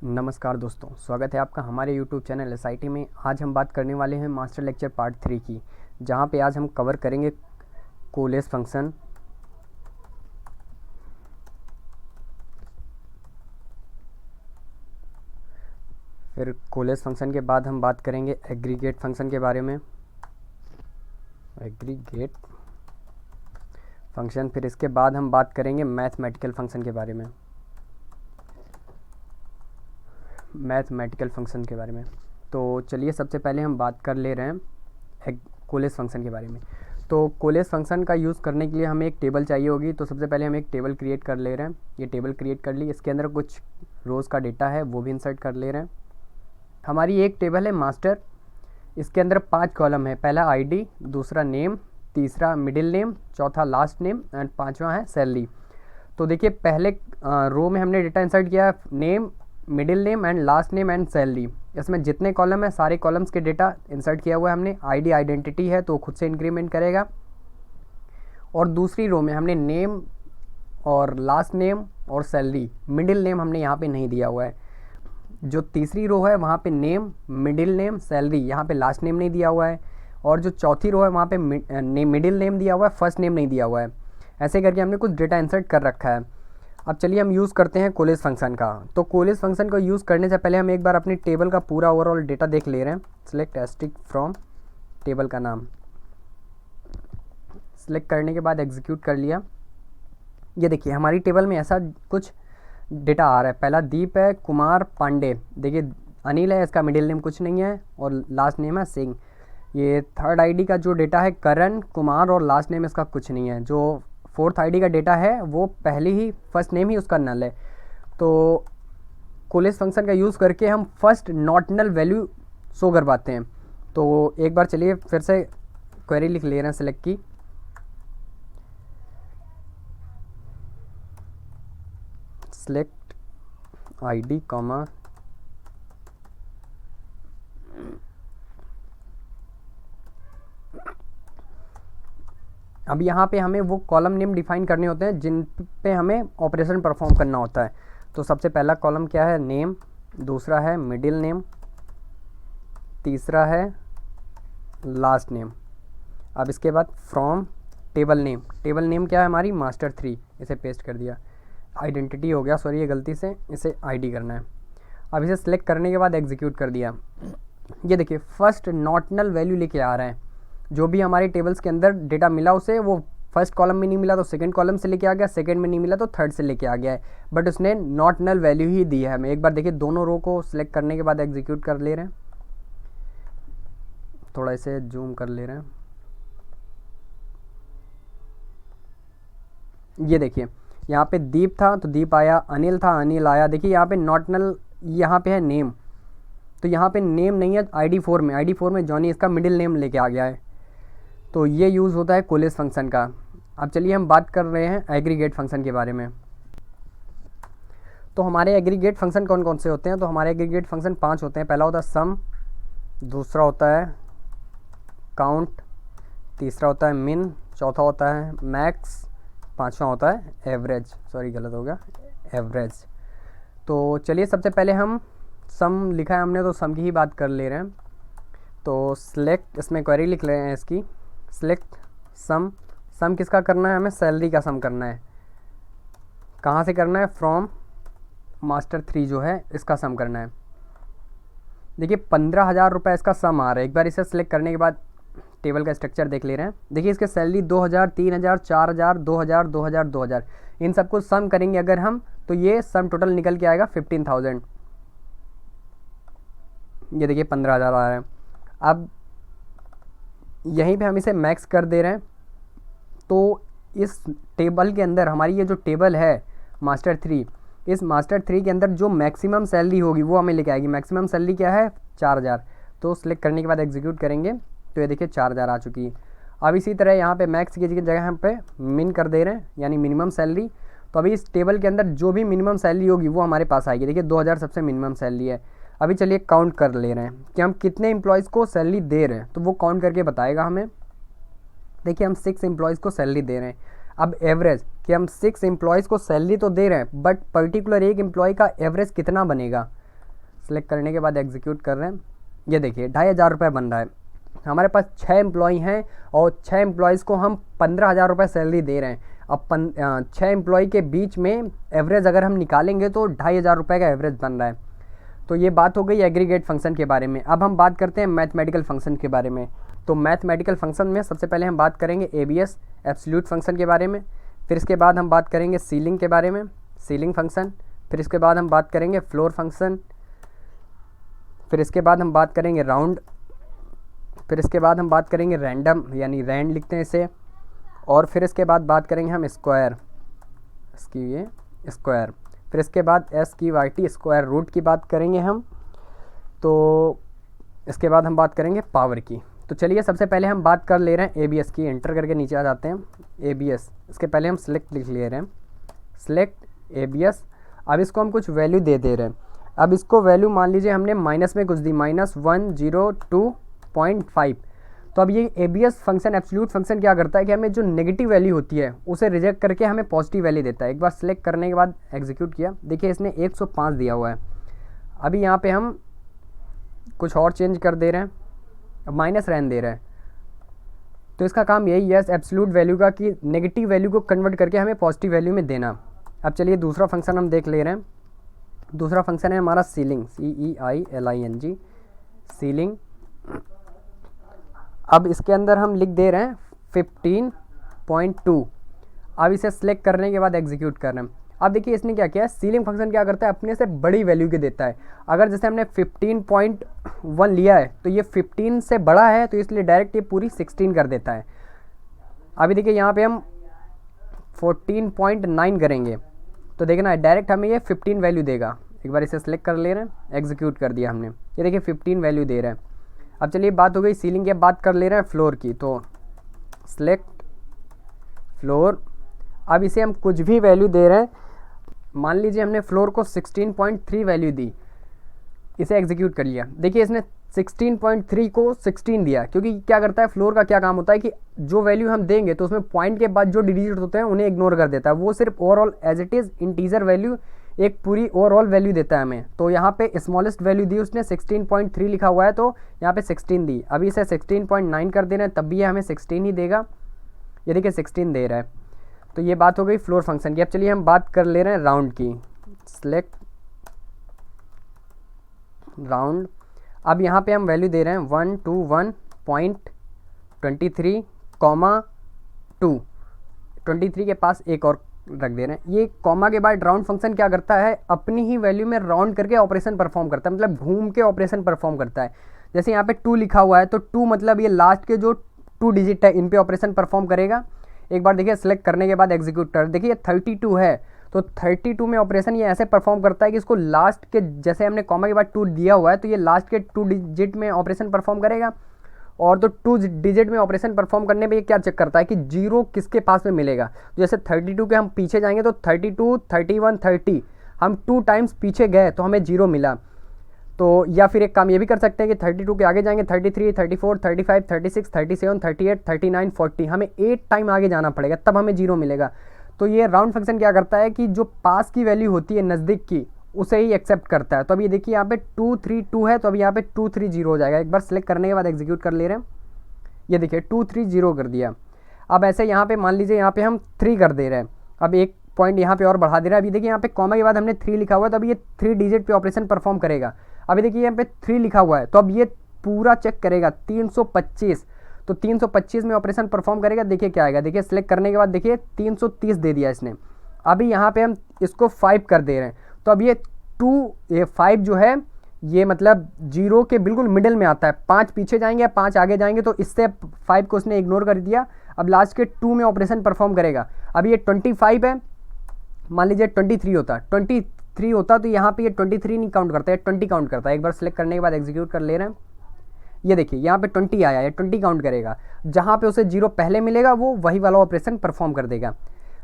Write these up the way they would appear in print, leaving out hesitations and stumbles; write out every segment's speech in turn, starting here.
नमस्कार दोस्तों, स्वागत है आपका हमारे YouTube चैनल SIT में। आज हम बात करने वाले हैं मास्टर लेक्चर पार्ट 3 की, जहां पे आज हम कवर करेंगे कोलेस फंक्शन, फिर कोलेस फंक्शन के बाद हम बात करेंगे एग्रीगेट फंक्शन के बारे में, एग्रीगेट फंक्शन। फिर इसके बाद हम बात करेंगे मैथमेटिकल फंक्शन के बारे में, मैथमेटिकल फंक्शन के बारे में। तो चलिए सबसे पहले हम बात कर ले रहे हैं कोलेस फंक्शन के बारे में। तो कोलेस फंक्शन का यूज़ करने के लिए हमें एक टेबल चाहिए होगी। तो सबसे पहले हम एक टेबल क्रिएट कर ले रहे हैं। ये टेबल क्रिएट कर ली, इसके अंदर कुछ रोज़ का डेटा है वो भी इंसर्ट कर ले रहे हैं। हमारी एक टेबल है मास्टर, इसके अंदर 5 कॉलम है। पहला आईडी, दूसरा नेम, तीसरा मिडिल नेम, चौथा लास्ट नेम एंड पाँचवा है सैलरी। तो देखिए पहले रो में हमने डेटा इंसर्ट किया name, middle name and last name and salary. इसमें जितने कॉलम है सारे कॉलम्स के डेटा इंसर्ट किया हुआ है हमने। आईडी आइडेंटिटी है तो खुद से इंक्रीमेंट करेगा। और दूसरी रो में हमने नेम और लास्ट नेम और सैलरी, मिडिल नेम हमने यहाँ पे नहीं दिया हुआ है। जो तीसरी रो है वहाँ पे नेम, मिडिल नेम, सैलरी, यहाँ पे लास्ट नेम नहीं दिया हुआ है। और जो चौथी रो है वहाँ पे मिडिल नेम दिया हुआ है, फर्स्ट नेम नहीं दिया हुआ है। ऐसे करके हमने कुछ डेटा इंसर्ट कर रखा है। अब चलिए हम यूज़ करते हैं कोलेस फंक्शन का। तो कोलेस फंक्शन को यूज़ करने से पहले हम एक बार अपनी टेबल का पूरा ओवरऑल डेटा देख ले रहे हैं। सिलेक्ट एस्टिक फ्रॉम, टेबल का नाम सिलेक्ट करने के बाद एग्जीक्यूट कर लिया। ये देखिए हमारी टेबल में ऐसा कुछ डेटा आ रहा है। पहला दीप है, कुमार, पांडे। देखिए अनिल है, इसका मिडिल नेम कुछ नहीं है और लास्ट नेम है सिंह। ये थर्ड आईडी का जो डेटा है करण, कुमार और लास्ट नेम इसका कुछ नहीं है। जो फोर्थ आईडी का डेटा है वो पहले ही फर्स्ट नेम ही उसका नल है। तो कोलेस फंक्शन का यूज़ करके हम first not null value show करवाते हैं। तो एक बार चलिए फिर से क्वेरी लिख ले रहे हैं सेलेक्ट की। सेलेक्ट आईडी कॉमा अब यहाँ पे हमें वो कॉलम नेम डिफाइन करने होते हैं जिन पे हमें ऑपरेशन परफॉर्म करना होता है। तो सबसे पहला कॉलम क्या है, नेम, दूसरा है मिडिल नेम, तीसरा है लास्ट नेम। अब इसके बाद from table name, table name क्या है हमारी मास्टर 3, इसे पेस्ट कर दिया। आइडेंटिटी हो गया, सॉरी ये गलती से इसे आईडी करना है। अब इसे सिलेक्ट करने के बाद एग्जीक्यूट कर दिया। ये देखिए फर्स्ट नॉट नल वैल्यू लेके आ रहा है। जो भी हमारी टेबल्स के अंदर डेटा मिला उसे वो फर्स्ट कॉलम में नहीं मिला तो सेकंड कॉलम से लेके आ गया, सेकंड में नहीं मिला तो थर्ड से लेके आ गया है, बट उसने नॉट नल वैल्यू ही दी है हमें। एक बार देखिए दोनों रो को सिलेक्ट करने के बाद एग्जीक्यूट कर ले रहे हैं। थोड़ा इसे जूम कर ले रहे हैं। ये देखिए यहाँ पे दीप था तो दीप आया, अनिल था अनिल आया। देखिए यहाँ पे नॉट नल, यहाँ पे है नेम, तो यहाँ पे नेम नहीं है आईडी 4 में। आईडी 4 में जॉनी, इसका मिडिल नेम लेके आ गया है। तो ये यूज़ होता है कोलेस फंक्शन का। अब चलिए हम बात कर रहे हैं एग्रीगेट फंक्शन के बारे में। तो हमारे एग्रीगेट फंक्शन कौन कौन से होते हैं? तो हमारे एग्रीगेट फंक्शन 5 होते हैं। पहला होता है सम, दूसरा होता है काउंट, तीसरा होता है मिन, चौथा होता है मैक्स, पांचवा होता है एवरेज। सॉरी गलत हो गया, एवरेज। तो चलिए सबसे पहले हम सम लिखा है हमने तो सम की ही बात कर ले रहे हैं। तो सिलेक्ट, इसमें क्वेरी लिख रहे हैं इसकी, सिलेक्ट सम। सम किसका करना है हमें? सैलरी का सम करना है। कहाँ से करना है? फ्रॉम मास्टर 3 जो है इसका सम करना है। देखिए 15,000 रुपये इसका सम आ रहा है। एक बार इसे सिलेक्ट करने के बाद टेबल का स्ट्रक्चर देख ले रहे हैं। देखिए इसके सैलरी 2,000, 3,000, 4,000, 2,000, 2,000, 2,000, इन सबको सम करेंगे अगर हम तो ये सम टोटल निकल के आएगा 15,000। ये देखिए 15,000 आ रहा है। अब यहीं पे हम इसे मैक्स कर दे रहे हैं। तो इस टेबल के अंदर हमारी ये जो टेबल है मास्टर 3, इस मास्टर 3 के अंदर जो मैक्सिमम सैलरी होगी वो हमें लेके आएगी। मैक्सिमम सैलरी क्या है? 4,000। तो सिलेक्ट करने के बाद एग्जीक्यूट करेंगे तो ये देखिए 4,000 आ चुकी है। अब इसी तरह यहाँ पे मैक्स की जगह यहाँ पे मिन कर दे रहे हैं, यानी मिनिमम सैलरी। तो अभी इस टेबल के अंदर जो भी मिनिमम सैलरी होगी वो हमारे पास आएगी। देखिए 2,000 सबसे मिनिमम सैलरी है। अभी चलिए काउंट कर ले रहे हैं कि हम कितने एम्प्लॉयज़ को सैलरी दे रहे हैं, तो वो काउंट करके बताएगा हमें। देखिए हम 6 एम्प्लॉयज़ को सैलरी दे रहे हैं। अब एवरेज कि हम 6 एम्प्लॉयज़ को सैलरी तो दे रहे हैं, बट पर्टिकुलर एक एम्प्लॉय का एवरेज कितना बनेगा। सेलेक्ट करने के बाद एग्जीक्यूट कर रहे हैं। ये देखिए 2500 रुपये बन रहा है। हमारे पास 6 एम्प्लॉय हैं और 6 एम्प्लॉयज़ को हम 15,000 रुपये सैलरी दे रहे हैं। अब 6 एम्प्लॉय के बीच में एवरेज अगर हम निकालेंगे तो 2500 रुपये का एवरेज बन रहा है। तो ये बात हो गई एग्रीगेट फंक्शन के बारे में। अब हम बात करते हैं मैथमेटिकल फंक्शन के बारे में। तो मैथमेटिकल फंक्शन में सबसे पहले हम बात करेंगे एबीएस एब्सोल्यूट फंक्शन के बारे में, फिर इसके बाद हम बात करेंगे सीलिंग के बारे में, सीलिंग फंक्शन, फिर इसके बाद हम बात करेंगे फ्लोर फंक्शन, फिर इसके बाद हम बात करेंगे राउंड, फिर इसके बाद हम बात करेंगे रैंडम यानी रैंड लिखते हैं इसे, और फिर इसके बाद बात करेंगे हम स्क्वायर, इसकी ये स्क्वायर, फिर इसके बाद एस की वाई टी स्क्वायर रूट की बात करेंगे हम। तो इसके बाद हम बात करेंगे पावर की। तो चलिए सबसे पहले हम बात कर ले रहे हैं एबीएस की। एंटर करके नीचे आ जाते हैं एबीएस। इसके पहले हम सिलेक्ट लिख ले रहे हैं, सिलेक्ट एबीएस। अब इसको हम कुछ वैल्यू दे रहे हैं। अब इसको वैल्यू मान लीजिए हमने माइनस में कुछ दी, -102.5। तो अब ये एबीएस फंक्शन एब्सोल्यूट फंक्शन क्या करता है कि हमें जो नेगेटिव वैल्यू होती है उसे रिजेक्ट करके हमें पॉजिटिव वैल्यू देता है। एक बार सिलेक्ट करने के बाद एग्जीक्यूट किया, देखिए इसने 105 दिया हुआ है। अभी यहाँ पे हम कुछ और चेंज कर दे रहे हैं, अब माइनस रहने दे रहे हैं। तो इसका काम यही है एब्सोल्यूट वैल्यू का कि नेगेटिव वैल्यू को कन्वर्ट करके हमें पॉजिटिव वैल्यू में देना। अब चलिए दूसरा फंक्शन हम देख ले रहे हैं। दूसरा फंक्शन है हमारा सीलिंग, CEILING, सीलिंग। अब इसके अंदर हम लिख दे रहे हैं 15.2। अब इसे सिलेक्ट करने के बाद एग्जीक्यूट कर रहे हैं। अब देखिए इसने क्या किया है, सीलिंग फंक्शन क्या करता है, अपने से बड़ी वैल्यू के देता है। अगर जैसे हमने 15.1 लिया है तो ये 15 से बड़ा है, तो इसलिए डायरेक्ट ये पूरी 16 कर देता है। अभी देखिए यहाँ पे हम 14.9 करेंगे तो देखना है डायरेक्ट हमें ये 15 वैल्यू देगा। एक बार इसे सिलेक्ट कर ले रहे हैं, एग्जीक्यूट कर दिया हमने, ये देखिए 15 वैल्यू दे रहे हैं। अब चलिए बात हो गई सीलिंग की, बात कर ले रहे हैं फ्लोर की। तो सिलेक्ट फ्लोर। अब इसे हम कुछ भी वैल्यू दे रहे हैं, मान लीजिए हमने फ्लोर को 16.3 वैल्यू दी, इसे एग्जीक्यूट कर लिया। देखिए इसने 16.3 को 16 दिया, क्योंकि क्या करता है फ्लोर का क्या काम होता है कि जो वैल्यू हम देंगे तो उसमें पॉइंट के बाद जो डिजिट होते हैं उन्हें इग्नोर कर देता है। वो सिर्फ overall as it is integer value, एक पूरी ओवरऑल वैल्यू देता है हमें। तो यहाँ पे स्मॉलेस्ट वैल्यू दी उसने 16.3 लिखा हुआ है, तो यहाँ पे 16 दी। अभी इसे 16.9 कर दे रहे हैं तब भी ये हमें 16 ही देगा। ये देखिए 16 दे रहा है। तो ये बात हो गई फ्लोर फंक्शन की। अब चलिए हम बात कर ले रहे हैं राउंड की। Select round. अब यहाँ पे हम वैल्यू दे रहे हैं 121.23, 2, 23 के पास एक और रख दे रहे हैं। ये कॉमा के बाद राउंड फंक्शन क्या करता है, अपनी ही वैल्यू में राउंड करके ऑपरेशन परफॉर्म करता है, मतलब घूम के ऑपरेशन परफॉर्म करता है। जैसे यहाँ पे 2 लिखा हुआ है तो 2 मतलब ये लास्ट के जो 2 डिजिट है इन पे ऑपरेशन परफॉर्म करेगा। एक बार देखिए सिलेक्ट करने के बाद एग्जीक्यूट कर, देखिए 32 है तो 32 में ऑपरेशन ये ऐसे परफॉर्म करता है कि इसको लास्ट के, जैसे हमने कॉमा के बाद 2 दिया हुआ है तो ये लास्ट के 2 डिजिट में ऑपरेशन परफॉर्म करेगा। और तो 2 डिजिट में ऑपरेशन परफॉर्म करने पे ये क्या चेक करता है कि 0 किसके पास में मिलेगा। जैसे 32 के हम पीछे जाएंगे तो 32, 31, 30 हम 2 टाइम्स पीछे गए तो हमें 0 मिला। तो या फिर एक काम ये भी कर सकते हैं कि 32 के आगे जाएंगे 33, 34, 35, 36, 37, 38, 39, 40 हमें 8 टाइम आगे जाना पड़ेगा तब हमें 0 मिलेगा। तो ये राउंड फंक्शन क्या करता है कि जो पास की वैल्यू होती है नज़दीक की उसे ही एक्सेप्ट करता है। तो अभी देखिए यहाँ पे 2, 3, 2 है तो अभी यहाँ पे 2, 3, 0 हो जाएगा। एक बार सिलेक्ट करने के बाद एग्जीक्यूट कर ले रहे हैं, ये देखिए 2, 3, 0 कर दिया। अब ऐसे यहाँ पे मान लीजिए यहाँ पे हम 3 कर दे रहे हैं, अब एक पॉइंट यहाँ पे और बढ़ा दे रहा है। अभी देखिए यहाँ पे कॉमा के बाद हमने 3 लिखा हुआ है तो अभी ये 3 डिजिट पे ऑपरेशन परफॉर्म करेगा। अभी देखिए यहाँ पे 3 लिखा हुआ है तो अब ये पूरा चेक करेगा 325, तो 325 में ऑपरेशन परफॉर्म करेगा। देखिए क्या आएगा, देखिए सिलेक्ट करने के बाद देखिए 330 दे दिया इसने। अभी यहाँ पे हम इसको 5 कर दे रहे हैं तो अब ये 5 जो है ये मतलब 0 के बिल्कुल मिडिल में आता है। 5 पीछे जाएंगे, 5 आगे जाएंगे तो इससे 5 को उसने इग्नोर कर दिया। अब लास्ट के 2 में ऑपरेशन परफॉर्म करेगा। अब ये 25 है, मान लीजिए 23 होता, 23 होता तो यहाँ पे ये 23 नहीं काउंट करता है, 20 काउंट करता है। एक बार सिलेक्ट करने के बाद एग्जीक्यूट कर ले रहे हैं, ये देखिए यहाँ पे 20 आया है, 20 काउंट करेगा। जहाँ पे उसे 0 पहले मिलेगा वो वही वाला ऑपरेशन परफॉर्म कर देगा।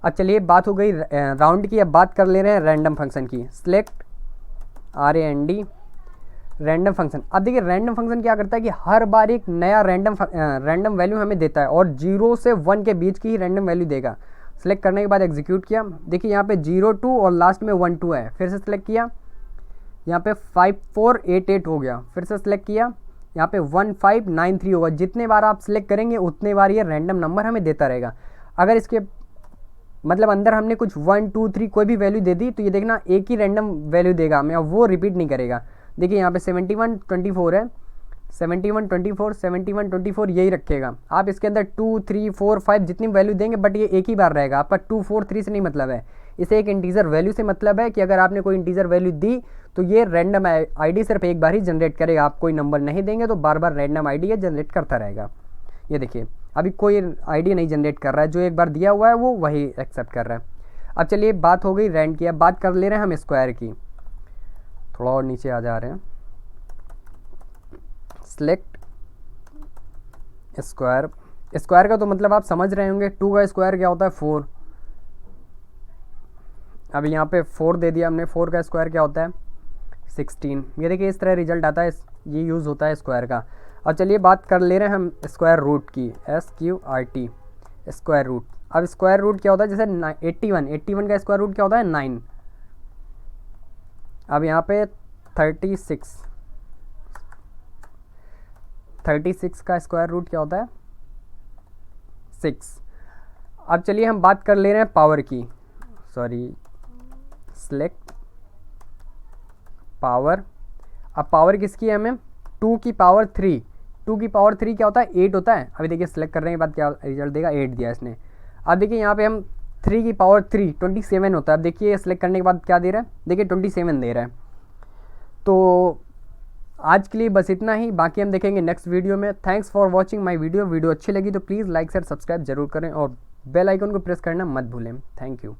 अब चलिए बात हो गई राउंड की, अब बात कर ले रहे हैं रैंडम फंक्शन की। Select RAND random function. अब देखिए रैंडम फंक्शन क्या करता है कि हर बार एक नया रैंडम वैल्यू हमें देता है और 0 से 1 के बीच की ही रैंडम वैल्यू देगा। सेलेक्ट करने के बाद एग्जीक्यूट किया, देखिए यहाँ पे 0 2 और लास्ट में 1 2 है। फिर से सेलेक्ट किया, यहाँ पे 5488 हो गया। फिर से सेलेक्ट किया, यहाँ पे 1593 होगा। जितने बार आप सिलेक्ट करेंगे उतने बार ये रैंडम नंबर हमें देता रहेगा। अगर इसके मतलब अंदर हमने कुछ 1 2 3 कोई भी वैल्यू दे दी तो ये देखना एक ही रैंडम वैल्यू देगा हमें, वो रिपीट नहीं करेगा। देखिए यहाँ पे 71 24 है, 71 24 71 24 यही रखेगा। आप इसके अंदर 2 3 4 5 जितनी वैल्यू देंगे बट ये एक ही बार रहेगा। आपका 2 4 3 से नहीं मतलब है, इसे एक इंटीजर वैल्यू से मतलब है कि अगर आपने कोई इंटीजर वैल्यू दी तो ये रैंडम आईडी सिर्फ एक बार ही जनरेट करेगा। आप कोई नंबर नहीं देंगे तो बार बार रैंडम आईडी ये जनरेट करता रहेगा। ये देखिए अभी कोई आईडी नहीं जनरेट कर रहा है, जो एक बार दिया हुआ है वो वही एक्सेप्ट कर रहा है। अब चलिए बात हो गई रैंड की, अब बात कर ले रहे हैं हम स्क्वायर की। थोड़ा और नीचे आ जा रहे हैं, सेलेक्ट स्क्वायर। स्क्वायर का तो मतलब आप समझ रहे होंगे, 2 का स्क्वायर क्या होता है 4। अब यहाँ पे 4 दे दिया हमने, 4 का स्क्वायर क्या होता है 16। ये देखिए इस तरह रिजल्ट आता है, ये यूज़ होता है स्क्वायर का। अब चलिए बात कर ले रहे हैं हम स्क्वायर रूट की, SQRT स्क्वायर रूट। अब स्क्वायर रूट क्या होता है, जैसे 81 का स्क्वायर रूट क्या होता है 9। अब यहाँ पे 36 का स्क्वायर रूट क्या होता है 6। अब चलिए हम बात कर ले रहे हैं पावर की, सेलेक्ट पावर। अब पावर किसकी है हमें 2 की पावर 3। 2 की पावर 3 क्या होता है 8 होता है। अभी देखिए सेलेक्ट करने के बाद क्या रिजल्ट देगा 8 दिया इसने। अब देखिए यहाँ पे हम 3 की पावर 3 27 होता है। अब देखिए सेलेक्ट करने के बाद क्या दे रहा है, देखिए 27 दे रहा है। तो आज के लिए बस इतना ही, बाकी हम देखेंगे नेक्स्ट वीडियो में। Thanks for watching my video. Video अच्छी लगी तो प्लीज़ लाइक शेयर सब्सक्राइब जरूर करें और बेल आइकन को प्रेस करना मत भूलें। Thank you.